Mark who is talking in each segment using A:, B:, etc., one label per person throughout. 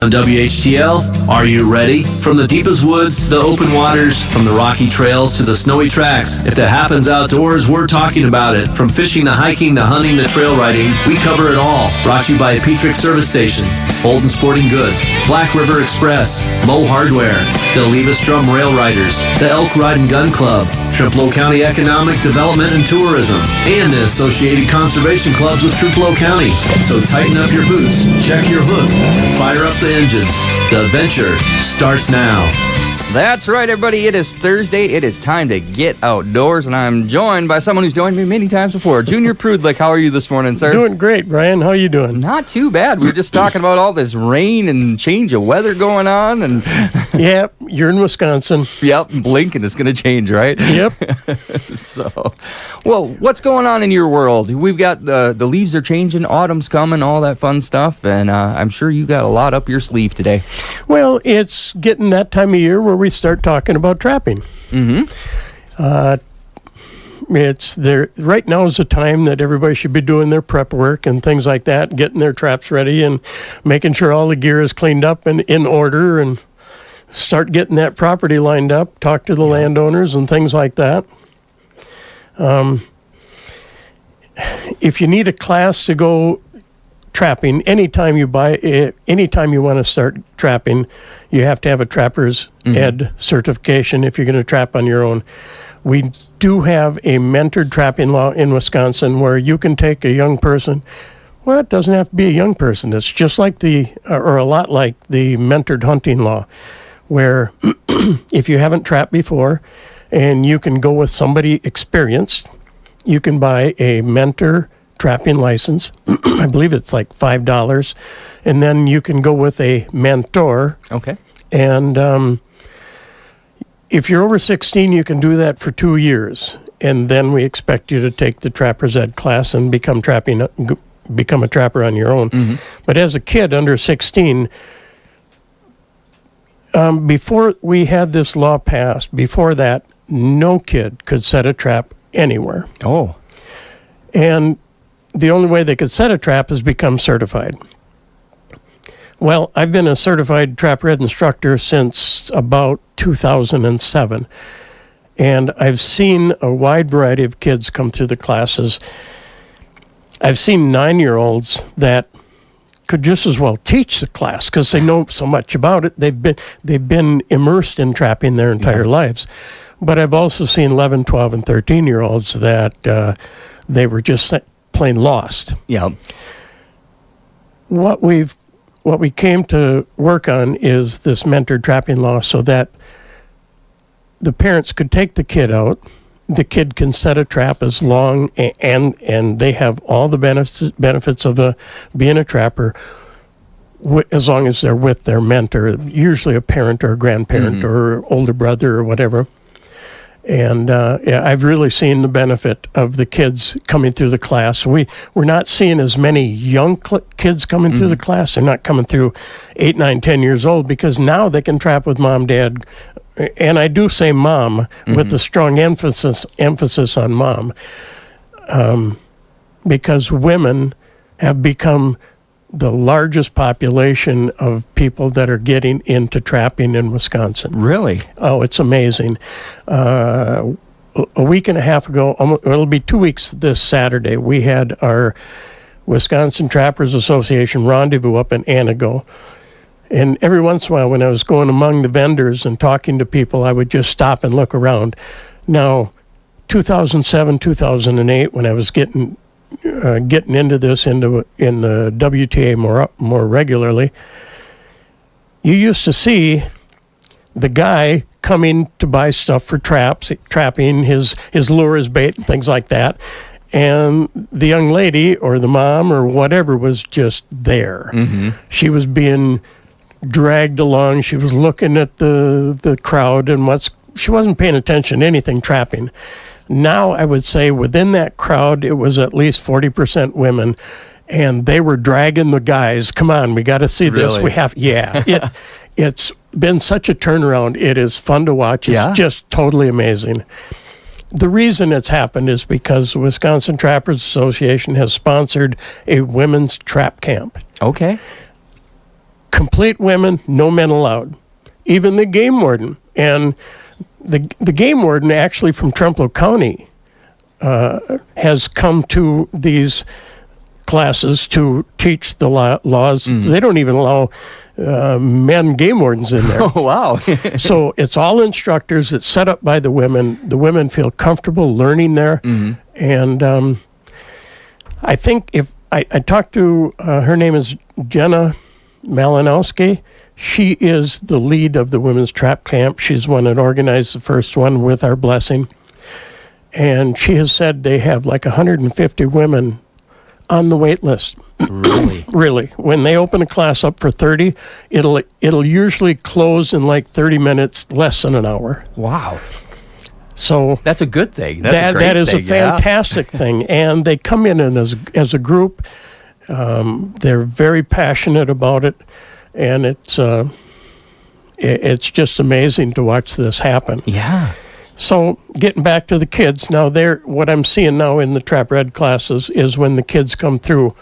A: On WHTL, are you ready? From the deepest woods to the open waters, from the rocky trails to the snowy tracks, if that happens outdoors, we're talking about it. From fishing to hiking to hunting to trail riding, we cover it all. Brought to you by Prudlick Service Station, Holden Sporting Goods, Black River Express, Moe Hardware, the Strum Rail Riders, the Elk Ride and Gun Club, Triplo County Economic Development and Tourism, and the Associated Conservation Clubs with Triplo County. So tighten up your boots, check your hook, and fire up the engine. The adventure starts now.
B: That's right, everybody. It is Thursday. It is time to get outdoors, and I'm joined by someone who's joined me many times before. Junior Prudlick, how are you this morning, sir?
C: Doing great, Brian. How are you doing?
B: Not too bad. We were just talking about all this rain and change of weather going on. And
C: yeah, you're in Wisconsin.
B: Yep, blinking is going to change, right?
C: Yep.
B: So, well, what's going on in your world? We've got the leaves are changing, autumn's coming, all that fun stuff, and I'm sure you got a lot up your sleeve today.
C: Well, it's getting that time of year where we start talking about trapping. It's there right now is the time that everybody should be doing their prep work and things like that, getting their traps ready and making sure all the gear is cleaned up and in order, and start getting that property lined up, talk to the landowners and things like that. If you need a class to go trapping, anytime you want to start trapping, you have to have a trapper's ed certification if you're going to trap on your own. We do have a mentored trapping law in Wisconsin where you can take a young person. Well, it doesn't have to be a young person. It's just like or a lot like the mentored hunting law, where if you haven't trapped before and you can go with somebody experienced, you can buy a mentor trapping license. I believe it's like $5, and then you can go with a mentor.
B: Okay.
C: And if you're over 16, you can do that for 2 years, and then we expect you to take the trapper's ed class and become a trapper on your own. But as a kid under 16, before we had this law passed, before that, no kid could set a trap anywhere.
B: Oh.
C: And the only way they could set a trap is become certified. Well, I've been a certified trapper ed instructor since about 2007, and I've seen a wide variety of kids come through the classes. I've seen 9-year-olds that could just as well teach the class because they know so much about it. They've been immersed in trapping their entire lives. But I've also seen 11, 12, and 13-year-olds that they were just plain lost.
B: Yeah.
C: What we came to work on is this mentored trapping law so that the parents could take the kid out. The kid can set a trap as long, and they have all the benefits of being a trapper as long as they're with their mentor, usually a parent or a grandparent or older brother or whatever. And I've really seen the benefit of the kids coming through the class. We're not seeing as many young kids coming through the class. They're not coming through 8, 9, 10 years old because now they can trap with mom, dad. And I do say mom with a strong emphasis on mom, because women have become the largest population of people that are getting into trapping in Wisconsin.
B: Really?
C: Oh, it's amazing. A week and a half ago, it'll be 2 weeks this Saturday, we had our Wisconsin Trappers Association rendezvous up in Anago. And every once in a while, when I was going among the vendors and talking to people, I would just stop and look around. Now, 2007, 2008, when I was getting into this in the WTA more regularly, you used to see the guy coming to buy stuff for trapping, his lure, his bait, and things like that. And the young lady or the mom or whatever was just there. She was being dragged along. She was looking at the crowd and she wasn't paying attention to anything trapping. Now I would say within that crowd, it was at least 40% women, and they were dragging the guys. Come on, we got to see this.
B: Really?
C: We have, it's been such a turnaround. It is fun to watch. It's just totally amazing. The reason it's happened is because the Wisconsin Trappers Association has sponsored a women's trap camp.
B: Okay.
C: complete women, no men allowed. Even the game warden. And the game warden actually from Trempealeau County has come to these classes to teach the laws. They don't even allow men game wardens in there.
B: Oh, wow.
C: So it's all instructors. It's set up by the women. The women feel comfortable learning there. And I think if I talked to, her name is Jenna Malinowski. She is the lead of the women's trap camp. She's the one that organized the first one with our blessing. And she has said they have like 150 women on the wait list.
B: Really?
C: Really. When they open a class up for 30, it'll usually close in like 30 minutes, less than an hour.
B: Wow.
C: So
B: That's a good thing. That's a great
C: that is
B: thing,
C: a fantastic thing. And they come in as a group. They're very passionate about it. And it's just amazing to watch this happen.
B: Yeah.
C: So getting back to the kids, now what I'm seeing now in the Trap Red classes is when the kids come through,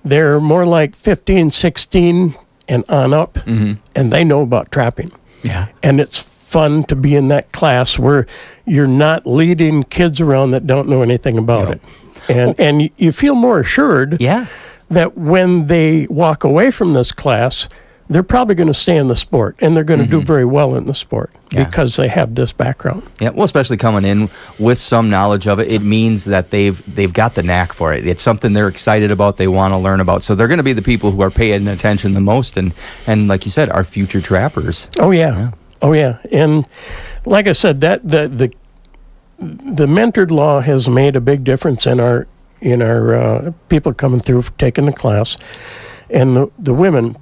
C: they're more like 15, 16 and on up, and they know about trapping.
B: Yeah.
C: And it's fun to be in that class where you're not leading kids around that don't know anything about it. And you feel more assured that when they walk away from this class, they're probably going to stay in the sport, and they're going to do very well in the sport because they have this background.
B: Yeah, well, especially coming in with some knowledge of it, it means that they've got the knack for it. It's something they're excited about, they want to learn about. So they're going to be the people who are paying attention the most, and like you said, our future trappers.
C: Oh yeah. Oh yeah. And like I said, that the mentored law has made a big difference in our people coming through taking the class, and the women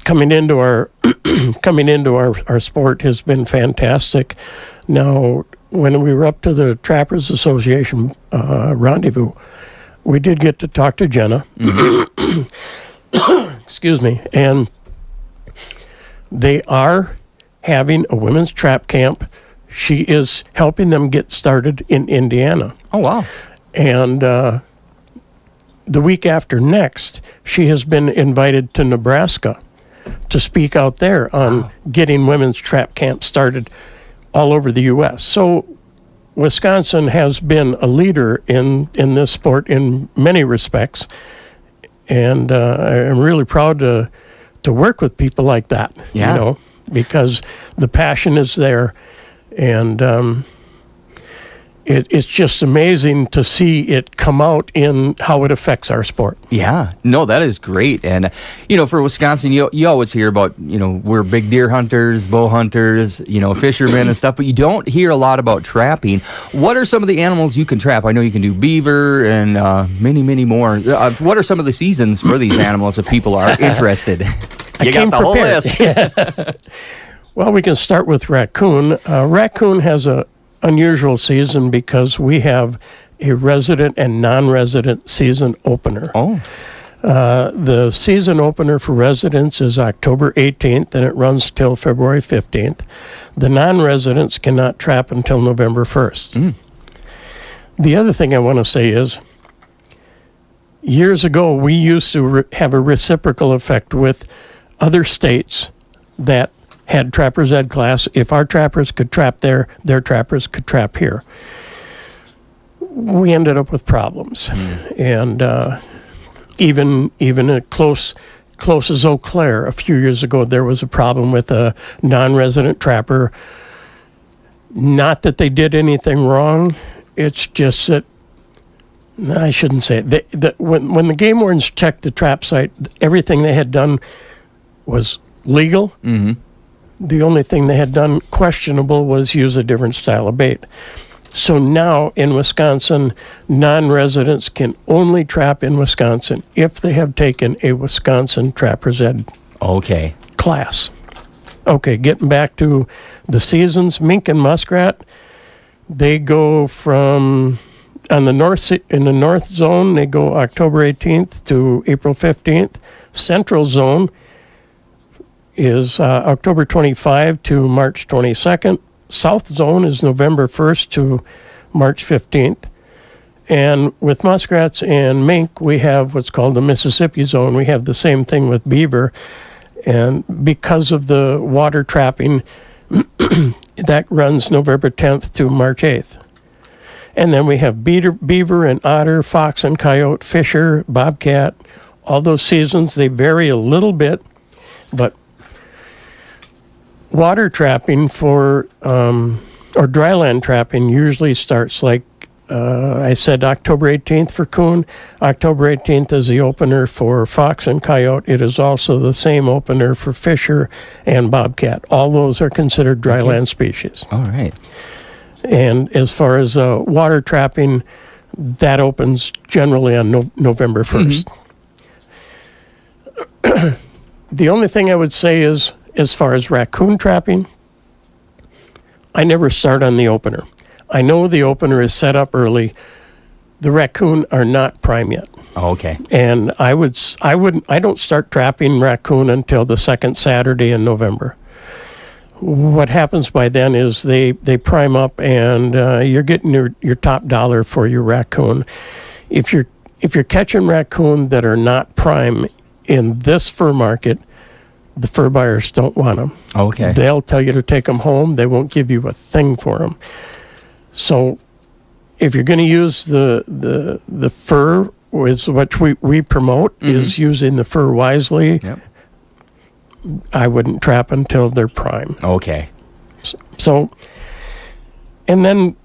C: coming into our sport has been fantastic. Now, when we were up to the Trappers Association rendezvous, we did get to talk to Jenna. Excuse me. And they are having a women's trap camp. She is helping them get started in Indiana.
B: Oh, wow.
C: And the week after next, she has been invited to Nebraska to speak out there on getting women's trap camp started all over the U.S. So Wisconsin has been a leader in this sport in many respects, and I'm really proud to work with people like that, because the passion is there, and it's just amazing to see it come out in how it affects our sport.
B: Yeah, no, that is great. And, for Wisconsin, you always hear about, we're big deer hunters, bow hunters, fishermen and stuff, but you don't hear a lot about trapping. What are some of the animals you can trap? I know you can do beaver and many, many more. What are some of the seasons for these animals if people are interested? You got the whole list.
C: Well, we can start with raccoon. Raccoon has a unusual season because we have a resident and non-resident season opener.
B: Oh.
C: The season opener for residents is October 18th, and it runs till February 15th. The non-residents cannot trap until November 1st. The other thing I want to say is, years ago, we used to have a reciprocal effect with other states that had Trappers Ed class. If our trappers could trap there, their trappers could trap here. We ended up with problems. And even at close as Eau Claire a few years ago, there was a problem with a non-resident trapper. Not that they did anything wrong. It's just that, I shouldn't say it. When the game wardens checked the trap site, everything they had done was legal. The only thing they had done questionable was use a different style of bait. So now in Wisconsin, non-residents can only trap in Wisconsin if they have taken a Wisconsin Trappers Ed class. Okay, getting back to the seasons, mink and muskrat, they go from, in the north zone, they go October 18th to April 15th. Central zone is October 25 to March 22nd. South zone is November 1st to March 15th. And with muskrats and mink, we have what's called the Mississippi zone. We have the same thing with beaver. And because of the water trapping, that runs November 10th to March 8th. And then we have beaver and otter, fox and coyote, fisher, bobcat, all those seasons. They vary a little bit, but water trapping or dryland trapping usually starts like, I said October 18th for coon. October 18th is the opener for fox and coyote. It is also the same opener for fisher and bobcat. All those are considered dryland species.
B: All right.
C: And as far as water trapping, that opens generally on November 1st. The only thing I would say is, as far as raccoon trapping, I never start on the opener. I know the opener is set up early. The raccoon are not prime yet.
B: Oh, okay.
C: And I don't start trapping raccoon until the second Saturday in November. What happens by then is they prime up, and you're getting your top dollar for your raccoon. If you're catching raccoon that are not prime in this fur market, the fur buyers don't want them.
B: Okay.
C: They'll tell you to take them home. They won't give you a thing for them. So if you're going to use the fur, which we promote, is using the fur wisely.
B: Yep.
C: I wouldn't trap until they're prime.
B: Okay.
C: So, and then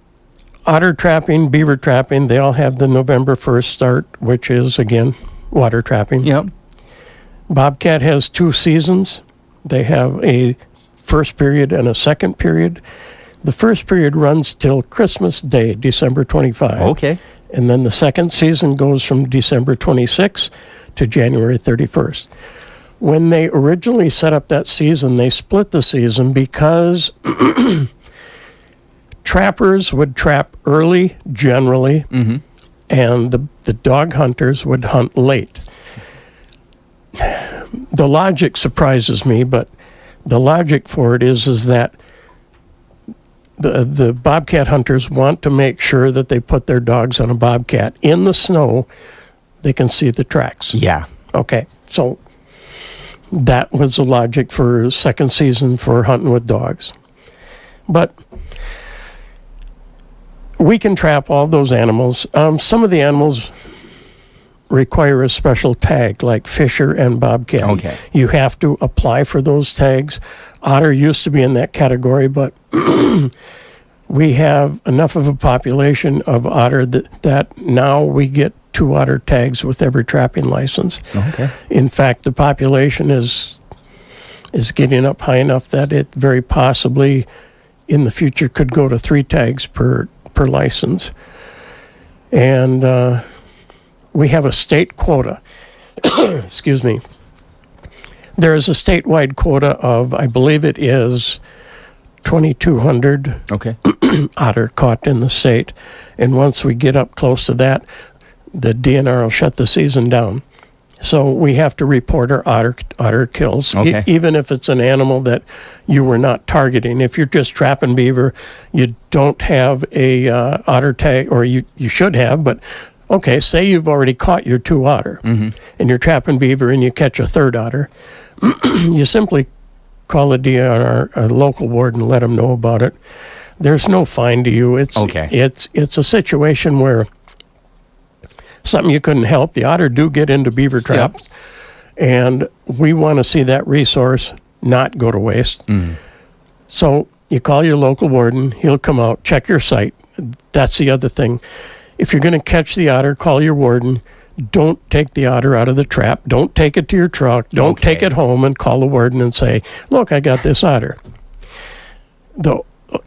C: otter trapping, beaver trapping, they all have the November 1st start, which is, again, water trapping.
B: Yep.
C: Bobcat has 2 seasons. They have a first period and a second period. The first period runs till Christmas Day, December 25.
B: Okay.
C: And then the second season goes from December 26 to January 31st. When they originally set up that season, they split the season because trappers would trap early, generally, and the dog hunters would hunt late. The logic surprises me, but the logic for it is that the bobcat hunters want to make sure that they put their dogs on a bobcat. In the snow, they can see the tracks.
B: Yeah.
C: Okay, so that was the logic for second season for hunting with dogs. But we can trap all those animals. Some of the animals require a special tag, like fisher and bobcat.
B: Okay.
C: You have to apply for those tags. Otter used to be in that category, but we have enough of a population of otter that now we get 2 otter tags with every trapping license.
B: Okay.
C: In fact, the population is getting up high enough that it very possibly in the future could go to 3 tags per license. And we have a state quota. Excuse me. There is a statewide quota of, I believe it is 2,200
B: Okay.
C: otter caught in the state. And once we get up close to that, the DNR will shut the season down. So we have to report our otter kills,
B: Okay.
C: even if it's an animal that you were not targeting. If you're just trapping beaver, you don't have a otter tag, or you should have, but okay, say you've already caught your 2 otter, and you're trapping beaver and you catch a 3rd otter, you simply call the DNR, a local warden, and let them know about it. There's no fine to you. It's a situation where something you couldn't help. The otter do get into beaver traps, and we want to see that resource not go to waste. So you call your local warden. He'll come out, check your site. That's the other thing. If you're going to catch the otter, call your warden. Don't take the otter out of the trap. Don't take it to your truck. Don't take it home and call the warden and say, look, I got this otter.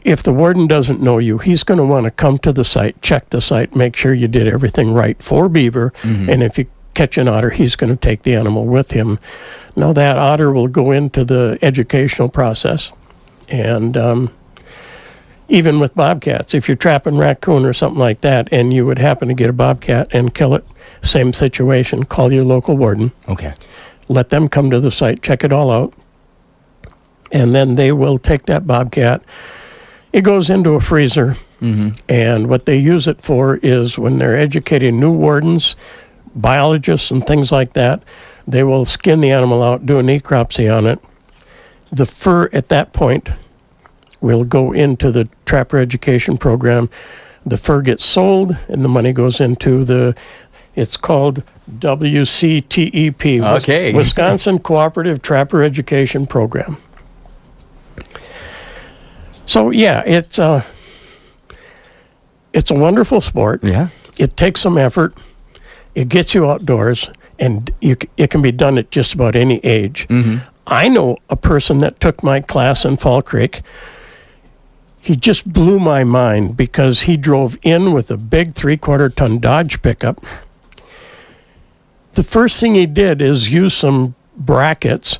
C: If the warden doesn't know you, he's going to want to come to the site, check the site, make sure you did everything right for beaver. And if you catch an otter, he's going to take the animal with him. Now that otter will go into the educational process. And even with bobcats, if you're trapping raccoon or something like that, and you would happen to get a bobcat and kill it, same situation, call your local warden.
B: Okay.
C: Let them come to the site, check it all out, and then they will take that bobcat. It goes into a freezer, and what they use it for is when they're educating new wardens, biologists, and things like that, They will skin the animal out, do a necropsy on it. The fur at that point will go into the trapper education program. The fur gets sold, and the money goes into it's called WCTEP,
B: Okay.
C: Wisconsin Cooperative Trapper Education Program. So yeah, it's a wonderful sport.
B: Yeah.
C: It takes some effort. It gets you outdoors, and it can be done at just about any age.
B: Mm-hmm.
C: I know a person that took my class in Fall Creek. He just blew my mind because he drove in with a big 3/4-ton Dodge pickup. The first thing he did is use some brackets,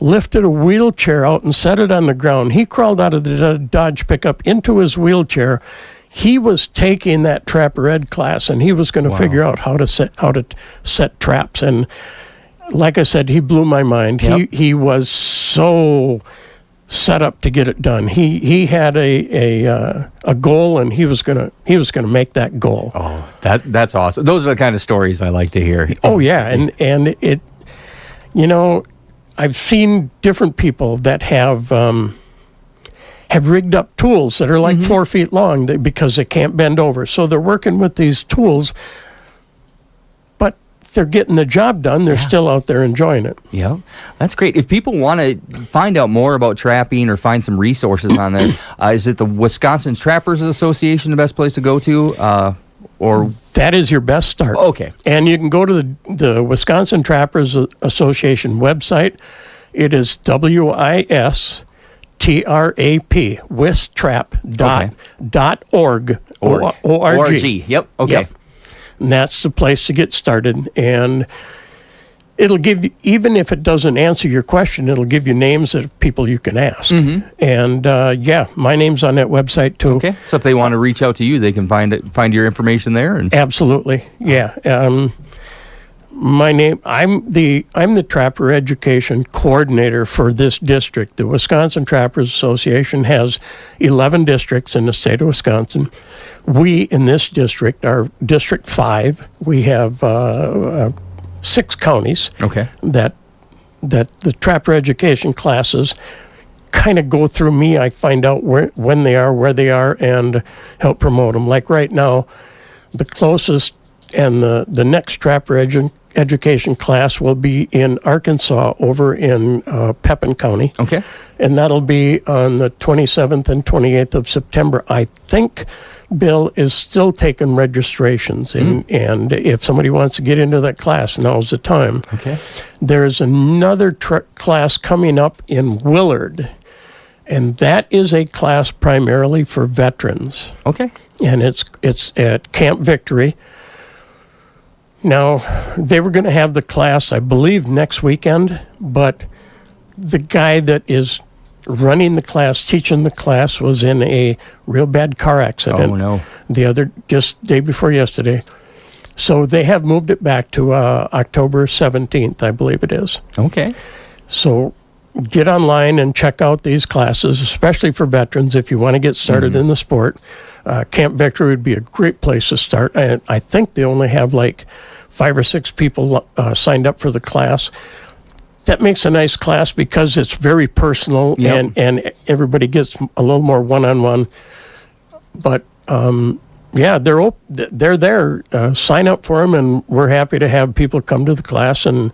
C: lifted a wheelchair out and set it on the ground. He crawled out of the Dodge pickup into his wheelchair. He was taking that trapper ed class, and he was going to figure out how to set traps. And like I said, he blew my mind.
B: Yep.
C: He was so set up to get it done. He had a goal, and he was gonna make that goal.
B: Oh, that's awesome. Those are the kind of stories I like to hear.
C: Oh yeah, and it, I've seen different people that have rigged up tools that are like 4 feet long because they can't bend over. So they're working with these tools, but they're getting the job done. They're still out there enjoying it.
B: Yeah, that's great. If people want to find out more about trapping or find some resources on there, is it the Wisconsin Trappers Association the best place to go to? Or
C: that is your best start.
B: Okay.
C: And you can go to the Wisconsin Trappers Association website. It is WISTRAP, wistrap.org. O-R-G.
B: Yep. Okay.
C: Yep. And that's the place to get started. And it'll give you, even if it doesn't answer your question, it'll give you names of people you can ask.
B: Mm-hmm.
C: And my name's on that website too.
B: Okay. So if they want to reach out to you, they can find your information there. And
C: Absolutely. Yeah. My name, I'm the Trapper Education Coordinator for this district. The Wisconsin Trappers Association has 11 districts in the state of Wisconsin. We in this district are District 5. We have 6 counties.
B: Okay.
C: That the Trapper Education classes kind of go through me. I find out when they are, where they are, and help promote them. Like right now, the closest and the next Trapper Education class will be in Arkansas over in Pepin County.
B: Okay.
C: And that'll be on the 27th and 28th of September. I think Bill is still taking registrations, and if somebody wants to get into that class, now's the time.
B: Okay.
C: There's another class coming up in Willard, and that is a class primarily for veterans.
B: Okay.
C: And it's at Camp Victory. Now, they were going to have the class, I believe, next weekend, but the guy that is running the class, teaching the class, was in a real bad car accident.
B: Oh, no.
C: Just day before yesterday. So they have moved it back to October 17th, I believe it is.
B: Okay.
C: So get online and check out these classes, especially for veterans if you want to get started in the sport. Camp Victory would be a great place to start. I think they only have like 5 or 6 people signed up for the class. That makes a nice class because it's very personal.
B: Yep.
C: and everybody gets a little more one-on-one. But they're there. Sign up for them, and we're happy to have people come to the class and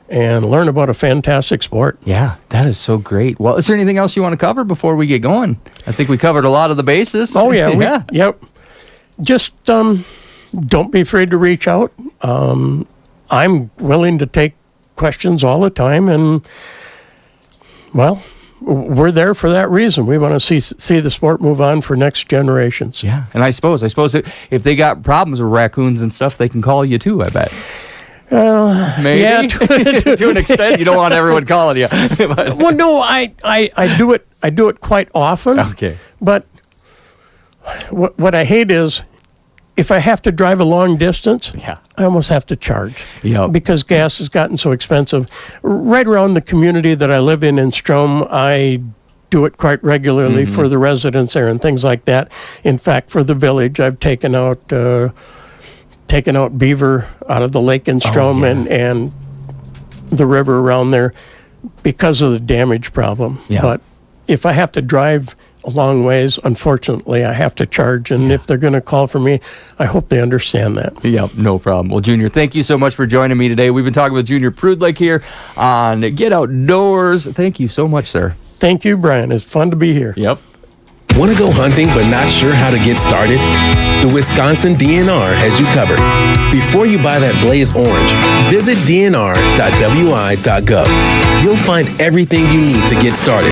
C: learn about a fantastic sport.
B: Yeah, that is so great. Well, is there anything else you want to cover before we get going? I think we covered a lot of the bases.
C: Oh, yeah. Yep. Just don't be afraid to reach out. I'm willing to take questions all the time, and, well, we're there for that reason. We want to see the sport move on for next generations.
B: Yeah, and I suppose if they got problems with raccoons and stuff, they can call you too, I bet. Maybe.
C: Yeah,
B: to an extent, you don't want everyone calling you.
C: Well, no, I do it. I do it quite often.
B: Okay.
C: But what I hate is if I have to drive a long distance, I almost have to charge.
B: Yep.
C: Because gas has gotten so expensive. Right around the community that I live in Strum, I do it quite regularly for the residents there and things like that. In fact, for the village, I've taken out beaver out of the lake in Strum and the river around there because of the damage problem.
B: Yeah.
C: But if I have to drive a long ways, unfortunately, I have to charge. And if they're going to call for me, I hope they understand that.
B: Yep, no problem. Well, Junior, thank you so much for joining me today. We've been talking with Junior Prudlick here on Get Outdoors. Thank you so much, sir.
C: Thank you, Brian. It's fun to be here.
B: Yep.
D: Want to go hunting but not sure how to get started? The Wisconsin DNR has you covered. Before you buy that Blaze Orange, visit dnr.wi.gov. You'll find everything you need to get started.